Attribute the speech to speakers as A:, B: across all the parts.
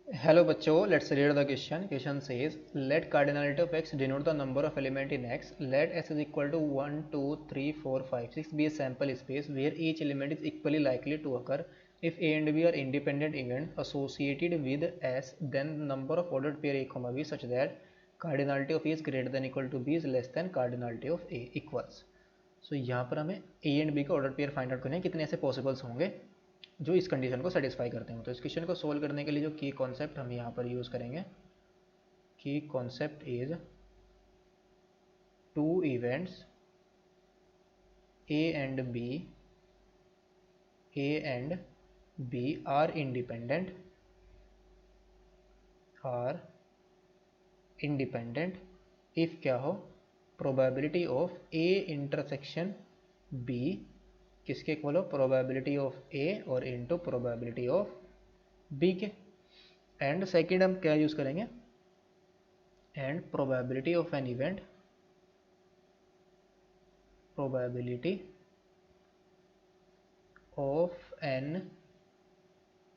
A: Hello बच्चों, let's read the question. Question says, let cardinality of x denote the number of element in x. Let s is equal to 1, 2, 3, 4, 5, 6 be a sample space where each element is equally likely to occur. If a and b are independent events associated with s, then the number of ordered pair a, b such that cardinality of a is greater than equal to b is less than cardinality of a equals. So यहाँ पर हमें a and b का order pair find out करने हैं, कितने ऐसे possibles होंगे जो इस कंडीशन को सेटिस्फाई करते हैं। तो इस क्वेश्चन को सोल्व करने के लिए जो की कॉन्सेप्ट हम यहाँ पर यूज़ करेंगे, की concept is two events a and b are independent if क्या हो, probability of A intersection b किसके इक्वल हो, प्रोबेबिलिटी ऑफ ए और इनटू प्रोबेबिलिटी ऑफ बी के। एंड सेकंड हम क्या यूज करेंगे, and probability of an event, probability of an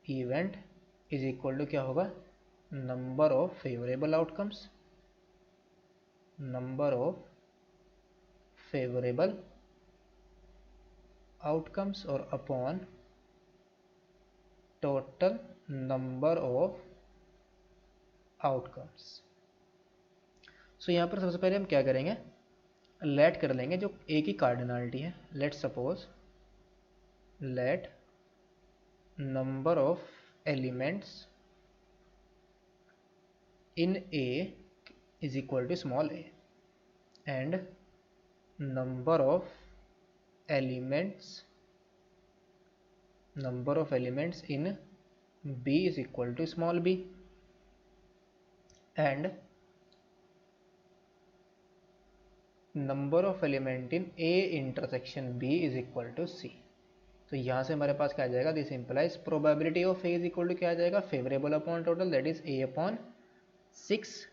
A: event is equal to क्या होगा, number of favourable outcomes, number of favourable outcomes और upon total number of outcomes. So यहाँ पर सबसे पहले हम क्या करेंगे, लेट कर लेंगे जो ए की कार्डिनलिटी है। Let suppose let number of elements in A is equal to small a and number of elements in B is equal to small b and number of element in A intersection B is equal to C। तो यहाँ से हमारे पास क्या आ जाएगा, this implies probability of A is equal to क्या आ जाएगा, favourable upon total that is a upon 6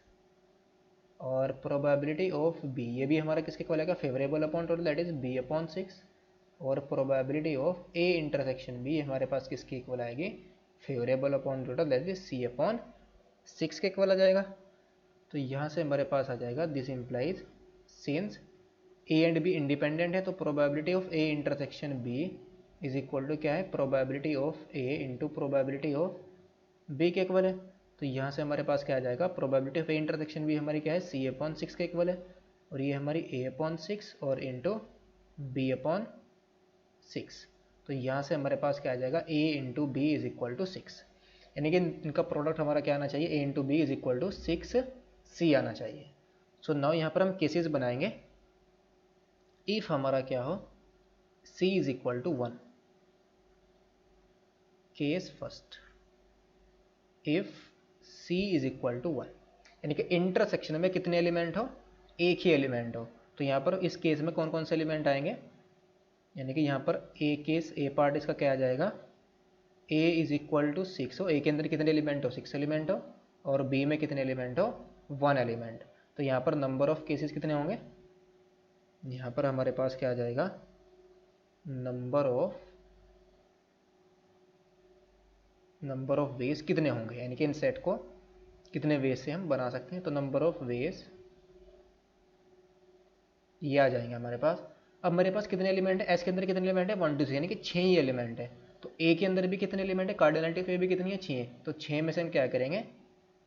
A: और प्रोबेबिलिटी ऑफ बी, ये भी हमारा किसके इक्वल आएगा, favourable upon total that is b upon 6 और probability of A intersection B हमारे पास किसकी इक्वल आएगी, favourable upon total that is c upon 6 के इक्वल आ जाएगा। तो यहाँ से हमारे पास आ जाएगा this implies since A and B independent है तो probability of A intersection B is equal to क्या है, probability of A into probability of B के इक्वल है। तो यहाँ से हमारे पास क्या आ जाएगा, probability of A intersection B हमारी क्या है, सी अपॉन 6 के इक्वल है और ये हमारी ए अपॉन 6 और इंटू बी अपॉन 6। तो यहाँ से हमारे पास क्या आ जाएगा, a into b is equal to 6, यानी कि इनका प्रोडक्ट हमारा क्या आना चाहिए, a into b is equal to 6c आना चाहिए। सो नाउ यहाँ पर हम केसेस बनाएंगे। इफ हमारा क्या हो, c is equal to 1, case first, if c is equal to 1 यानी कि इंटरसेक्शन में कितने एलिमेंट हो, एक ही एलिमेंट हो। तो यहाँ पर इस केस में कौन कौन से एलिमेंट आएंगे, यानी कि यहाँ पर ए केस, ए पार्ट इसका क्या आ जाएगा, a इज इक्वल टू 6 हो, ए के अंदर कितने एलिमेंट हो, 6 एलिमेंट हो और बी में कितने एलिमेंट हो, 1 एलिमेंट। तो यहाँ पर नंबर ऑफ केसेस कितने होंगे, यहाँ पर हमारे पास क्या आ जाएगा, नंबर ऑफ वेज कितने होंगे, यानी कि इन सेट को कितने वेज से हम बना सकते हैं। तो नंबर ऑफ वेज ये आ जाएंगे हमारे पास। अब मेरे पास कितने एलिमेंट है, एस के अंदर कितने एलिमेंट है, 1 2 3 यानी कि 6 ही एलिमेंट है। तो ए के अंदर भी कितने एलिमेंट है, कार्डिनलिटी ऑफ ए भी कितनी है, 6। तो 6 में से हम क्या करेंगे,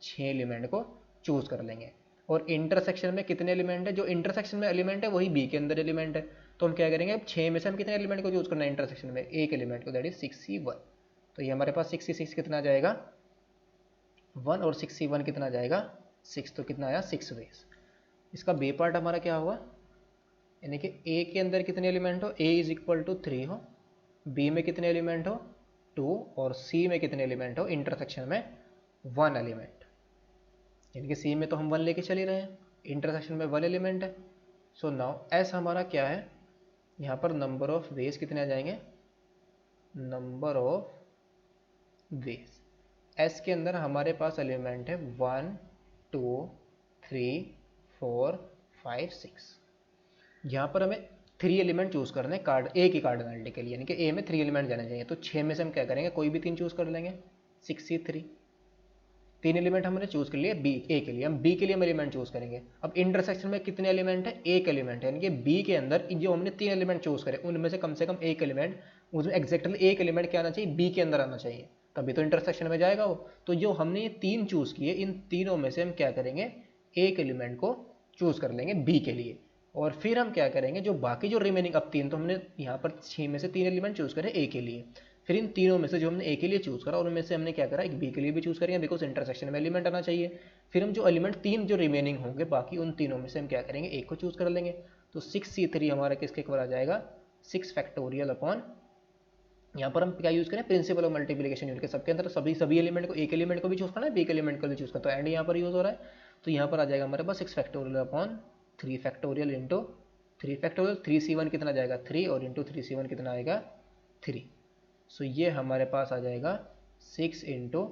A: 6 एलिमेंट को चूज कर लेंगे। और इंटरसेक्शन में कितने एलिमेंट है, जो इंटरसेक्शन में एलिमेंट है वही बी के अंदर एलिमेंट है। तो हम क्या करेंगे, अब 6 में से हम कितने एलिमेंट को चूज करना है इंटरसेक्शन में, एक एलिमेंट को, दैट इज 6c1। तो ये हमारे पास 6c6 कितना आ जाएगा, 1 और 6c1 कितना आ जाएगा, 6। तो कितना आया, 6 वेज। इसका बे पार्ट हमारा क्या हुआ, यानी कि ए के अंदर कितने एलिमेंट हो, a इज इक्वल टू 3 हो, बी में कितने एलिमेंट हो, 2 और सी में कितने एलिमेंट हो, इंटरसेक्शन में 1 एलिमेंट। यानी कि सी में तो हम 1 लेके चल ही रहे हैं, इंटरसेक्शन में 1 एलिमेंट है। सो नाउ एस हमारा क्या है, यहाँ पर नंबर ऑफ वेज कितने आ जाएंगे, नंबर ऑफ वेज। एस के अंदर हमारे पास एलिमेंट है 1 2 3 4 5 6। यहाँ पर हमें 3 एलिमेंट चूज करने कार्ड ए की कार्डिनलिटी के लिए, यानी कि ए में 3 एलिमेंट जाने चाहिए। तो 6 में से हम क्या करेंगे, कोई भी 3 चूज कर लेंगे, 6c3। तीन एलिमेंट हमने चूज कर लिए बी ए के लिए, हम बी के लिए हम एलिमेंट चूज करेंगे। अब इंटरसेक्शन में कितने एलिमेंट है, एक एलिमेंट है, यानी कि बी के अंदर जो हमने तीन एलिमेंट चूज करे उनमें से कम एक एलिमेंट, उसमें एग्जैक्टली एक एलिमेंट क्या आना चाहिए, बी के अंदर आना चाहिए, तभी तो इंटरसेक्शन में जाएगा वो। तो जो हमने ये तीन चूज किए, इन तीनों में से हम क्या करेंगे, एक एलिमेंट को चूज कर लेंगे बी के लिए, और फिर हम क्या करेंगे, जो बाकी जो रिमेनिंग, अब तीन तो हमने यहाँ पर 6 में से तीन एलिमेंट चूज करे ए के लिए, फिर इन तीनों में से जो हमने ए के लिए चूज करा उनमें से हमने क्या करा, एक बी के लिए भी चूज करेंगे, बिकॉज इंटरसेक्शन में एलिमेंट आना चाहिए। फिर हम जो एलिमेंट तीन जो रिमेनिंग होंगे बाकी, उन तीनों में से हम क्या करेंगे, एक को चूज कर लेंगे। तो 6c3 हमारा किसके इक्वल आ जाएगा, 6 फैक्टोरियल अपॉन, यहाँ पर हम क्या यूज करें, प्रिंसिपल ऑफ मल्टीप्लिकेशन यूज के, सबके अंदर सभी एलिमेंट को, एक एलिमेंट को भी चूज करना है, बी के एलिमेंट को भी चूज करना, तो एंड यहाँ पर यूज हो रहा है। तो यहाँ पर आ जाएगा हमारे पास 6 factorial upon 3 factorial into 3 factorial, 3c1 कितना जाएगा 3, और इंटू 3c1 कितना आएगा 3। सो ये हमारे पास आ जाएगा 6 इंटू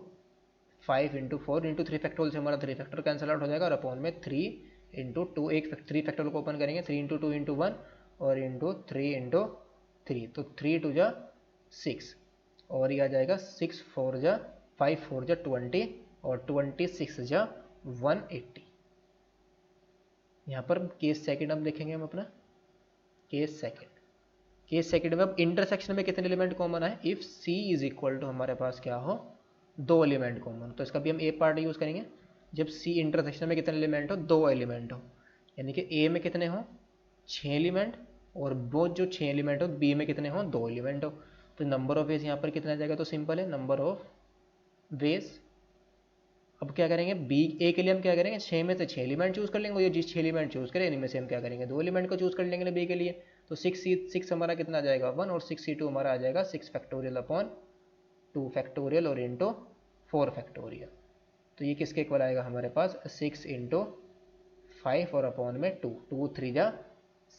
A: 5 इंटू 4 इंटू 3 फैक्टोरियल से हमारा 3 फैक्टर कैंसिल आउट हो जाएगा, और अपॉन में 3 इंटू 2, एक 3 फैक्टोरियल को ओपन करेंगे, 3 इंटू 2 इंटू 1 और इंटू 3 इंटू 3, तो 3 2 जा 6, और ये आ जाएगा 6 4 जा 5 4 जा 20, और 26 जा 180। यहाँ पर केस सेकंड हम देखेंगे, हम अपना केस सेकंड में अब इंटरसेक्शन में कितने एलिमेंट कॉमन है, if c is equal to हमारे पास क्या हो, दो एलिमेंट कॉमन, तो इसका भी हम ए पार्ट यूज करेंगे। जब सी इंटरसेक्शन में कितने एलिमेंट हो, दो एलिमेंट हो, यानी कि ए में कितने हो 6 एलिमेंट, और बोथ जो 6 एलिमेंट हो बी में कितने हो 2 एलिमेंट हो, तो नंबर ऑफ वेज यहाँ पर कितना जाएगा, तो सिंपल है नंबर ऑफ वेज। अब क्या करेंगे, बी ए के लिए हम क्या करेंगे, 6 में से 6 एलिमेंट चूज कर लेंगे, और ये जिस 6 एलिमेंट चूज करें इनमें से हम क्या करेंगे, 2 एलिमेंट को चूज कर लेंगे बी के लिए। तो 6 हमारा कितना आ जाएगा 1, और 6c2 हमारा आ जाएगा 6 फैक्टोरियल अपॉन 2 फैक्टोरियल और इंटू 4 फैक्टोरियल। तो ये किसके इक्वल आएगा हमारे पास, 6 इंटू 5 और अपॉन में 2, 2 3 जा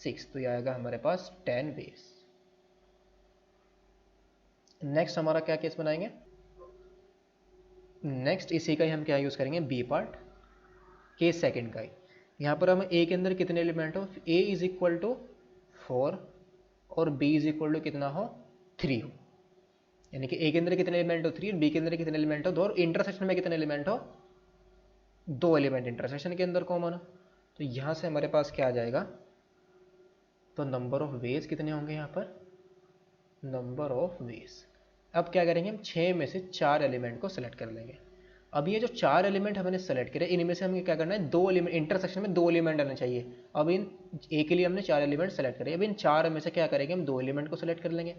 A: 6, तो ये आएगा हमारे पास 10 वेज। नेक्स्ट हमारा क्या केस बनाएंगे, नेक्स्ट इसी का ही हम क्या यूज करेंगे, बी पार्ट, केस सेकंड का ही। यहाँ पर हम ए के अंदर कितने एलिमेंट हो, ए इज इक्वल टू 4 और बी इज इक्वल टू कितना हो 3 हो, यानी कि ए के अंदर कितने एलिमेंट हो 3, बी के अंदर कितने एलिमेंट हो 2, और इंटरसेक्शन में कितने एलिमेंट हो 2 एलिमेंट इंटरसेक्शन के अंदर कॉमन हो। तो यहाँ से हमारे पास क्या आ जाएगा, तो नंबर ऑफ वेज कितने होंगे यहाँ पर, नंबर ऑफ वेज। अब क्या करेंगे, हम 6 में से 4 एलिमेंट को सेलेक्ट कर लेंगे। अब ये जो 4 एलिमेंट हमने सेलेक्ट करे इनमें से हमें क्या करना है, 2 एलिमेंट, इंटरसेक्शन में 2 एलिमेंट आने चाहिए। अब इन ए के लिए हमने 4 एलिमेंट सेलेक्ट करे, अब इन 4 में से क्या करेंगे, हम 2 एलिमेंट को सेलेक्ट कर लेंगे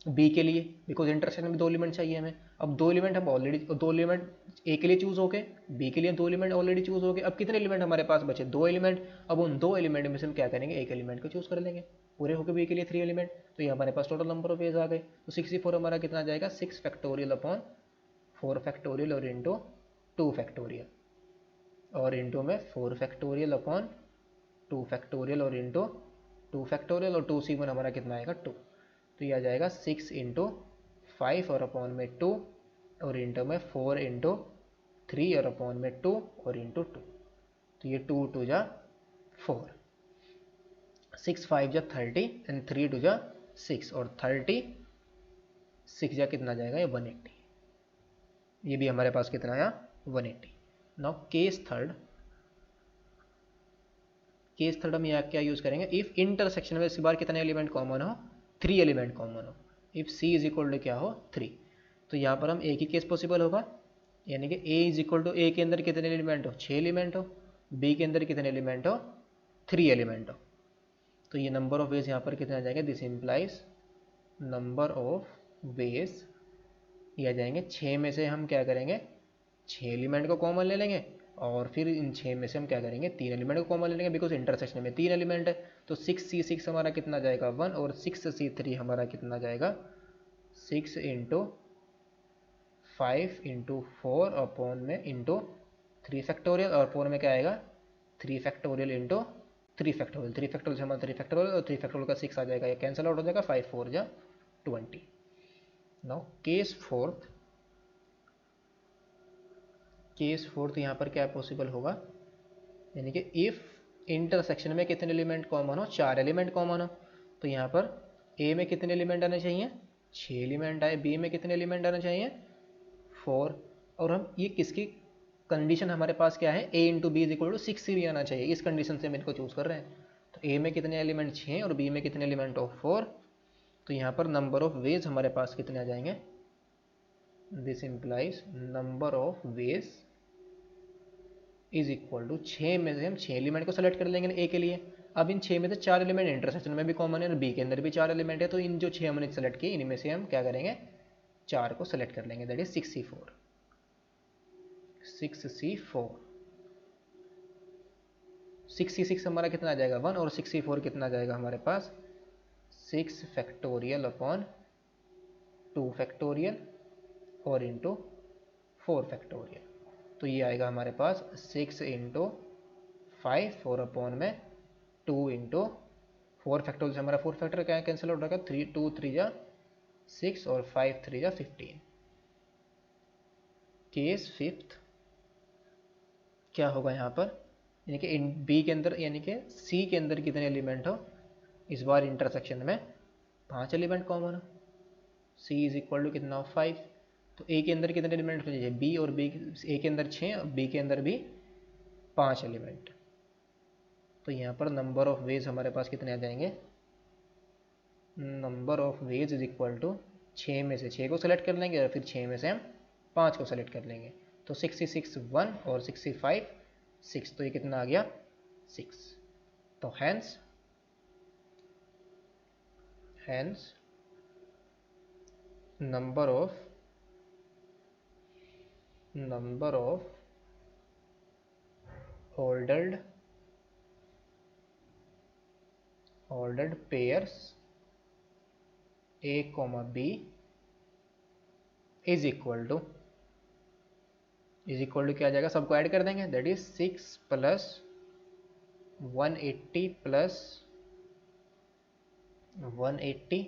A: बी के लिए, बिकॉज इंटरसेक्शन में 2 एलिमेंट चाहिए हमें। अब 2 एलिमेंट हम ऑलरेडी, 2 एलिमेंट ए के लिए चूज हो गए, बी के लिए 2 एलिमेंट ऑलरेडी चूज हो गए। अब कितने एलिमेंट हमारे पास बचे, 2 एलिमेंट। अब उन 2 एलिमेंट में से हम क्या करेंगे, एक एलिमेंट को चूज कर लेंगे, पूरे होकर बी के लिए 3 एलिमेंट। तो ये हमारे पास टोटल नंबर ऑफ वेज आ गए। तो 64 हमारा कितना आ जाएगा, 6 फैक्टोरियल अपॉन 4 फैक्टोरियल और इंटू 2 फैक्टोरियल, और इंटू में 4 फैक्टोरियल अपॉन 2 फैक्टोरियल और इंटू 2 फैक्टोरियल, और 2c1 हमारा कितना आएगा 2। तो ये आ जाएगा 6 इंटू 5 और अपॉन में 2 और इंटू में 4 इंटू 3 और अपॉन में 2 और इंटू 2। तो ये 2 2 जा 4, 6 5 जा 30 एंड 3 2 जा 6, और 30 6 जा कितना जाएगा, ये 180। ये भी हमारे पास कितना आया 180। नाउ केस थर्ड हम यहाँ क्या यूज करेंगे, इफ इंटरसेक्शन में इस बार कितने एलिमेंट कॉमन हो, 3 एलिमेंट कॉमन हो, if c is equal to क्या हो 3। तो यहाँ पर हम एक ही केस पॉसिबल होगा, यानी कि ए इज इक्वल टू, ए के अंदर कितने एलिमेंट हो 6 एलिमेंट हो, बी के अंदर कितने एलिमेंट हो 3 एलिमेंट हो। तो ये नंबर ऑफ वेज यहाँ पर कितना आ जाएगा, this implies number of veg ये आ जाएंगे 6 में से हम क्या करेंगे, 6 एलिमेंट को कॉमन ले लेंगे, और फिर इन 6 में से हम क्या करेंगे 3 एलिमेंट को कॉमन ले लेंगे, बिकॉज इंटरसेक्शन में 3 एलिमेंट है। तो 6c6 हमारा कितना जाएगा 1, और 6c3 हमारा कितना जाएगा 6 इंटू 5 इंटू 4 अपॉन में इंटू 3 फैक्टोरियल, और अपॉन में क्या आएगा 3 फैक्टोरियल इंटू 3 फैक्टोरियल, 3 फैक्टोरियल से हमारा 3 फैक्टोरियल, और 3 फैक्टोरियल का 6 आ जाएगा, ये कैंसिल आउट हो जाएगा, 5 4 जा 20। नाउ केस फोर्थ यहाँ पर क्या पॉसिबल होगा, यानी कि इफ इंटरसेक्शन में कितने एलिमेंट कॉमन हो, 4 एलिमेंट कॉमन हो। तो यहाँ पर ए में कितने एलिमेंट आने चाहिए 6 एलिमेंट आए, बी में कितने एलिमेंट आने चाहिए 4, और हम ये किसकी कंडीशन हमारे पास क्या है, a into b is equal to 6 भी आना चाहिए, इस कंडीशन से मेरे को चूज कर रहे हैं। तो a में कितने एलिमेंट 6 और b में कितने एलिमेंट ऑफ 4, तो यहाँ पर नंबर ऑफ वेज हमारे पास कितने आ जाएंगे, this implies number of ways is equal to 6 में से हम 6 एलिमेंट को सेलेक्ट कर लेंगे a के लिए। अब इन 6 में से 4 एलिमेंट इंटरसेक्शन में भी कॉमन है और b के अंदर भी 4 एलिमेंट है, तो इन जो 6 हमने सेलेक्ट किए इनमें से हम क्या करेंगे, 4 को सेलेक्ट कर लेंगे, दैट इज 6c4। 6c6 हमारा कितना आ जाएगा 1, और 6c4 कितना आ जाएगा हमारे पास 6 फैक्टोरियल अपॉन 2 फैक्टोरियल और इंटू 4 फैक्टोरियल। तो ये आएगा हमारे पास 6 इंटू 5 और अपॉन में 2 इंटू 4 फैक्टोरियल से हमारा 4 फैक्टर क्या कैंसिल हो जाएगा, 3 2 3 जा 6 और 5 3 जा 15। केस फिफ्थ क्या होगा यहाँ पर, यानी कि बी के अंदर यानी कि सी के अंदर कितने एलिमेंट हो, इस बार इंटरसेक्शन में 5 एलिमेंट कॉमन हो, सी इज इक्वल टू कितना 5। तो ए के अंदर कितने एलिमेंट हो जाइए, बी और बी, ए के अंदर 6 और बी के अंदर भी 5 एलिमेंट। तो यहाँ पर नंबर ऑफ वेज हमारे पास कितने आ जाएंगे, number of ways is equal to 6 में से 6 को सेलेक्ट कर लेंगे और फिर 6 में से हम 5 को सेलेक्ट कर लेंगे। तो 66 1 और 65 6, तो ये कितना आ गया 6। तो hence number of ordered pairs a comma b is equal to क्या आ जाएगा, सबको ऐड कर देंगे, that is 6 plus 180 plus 180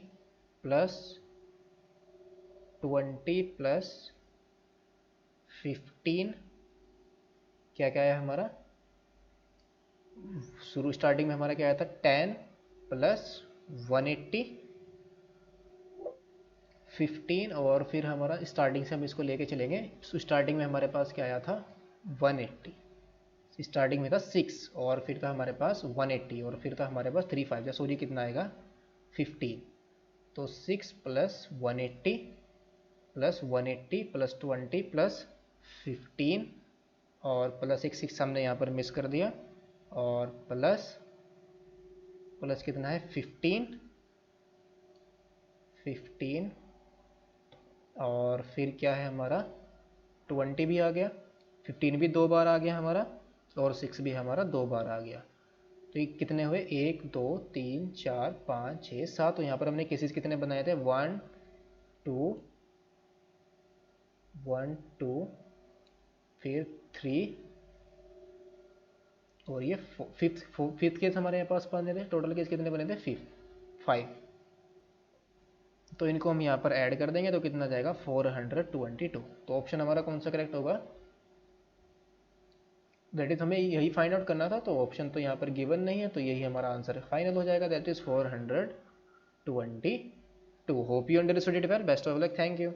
A: plus 20 plus 15, क्या क्या है हमारा, शुरू स्टार्टिंग में हमारा क्या आया था 10 प्लस 180 15, और फिर हमारा स्टार्टिंग से हम इसको लेके चलेंगे, स्टार्टिंग में हमारे पास क्या आया था 180, स्टार्टिंग में था 6 और फिर था हमारे पास 180 और फिर था हमारे पास 35, सॉरी कितना आएगा 15। तो 6 प्लस 180 प्लस 180 प्लस 20 प्लस 15 और प्लस 6 हमने यहाँ पर मिस कर दिया, और प्लस कितना है 15 और फिर क्या है हमारा 20 भी आ गया, 15 भी 2 बार आ गया हमारा, और 6 भी हमारा 2 बार आ गया। तो ये कितने हुए 1 2 3 4 5 6 7। तो यहाँ पर हमने केसेस कितने बनाए थे 1 2 फिर 3 और ये फिफ्थ केस हमारे यहाँ पास बने थे, टोटल केस कितने बने थे 5। तो इनको हम यहाँ पर ऐड कर देंगे तो कितना जाएगा 422। तो ऑप्शन हमारा कौन सा करेक्ट होगा, दैट इज हमें यही फाइंड आउट करना था, तो ऑप्शन तो यहाँ पर गिवन नहीं है, तो यही हमारा आंसर फाइनल हो जाएगा, that is 422। Hope you understood it well, best of luck, thank you.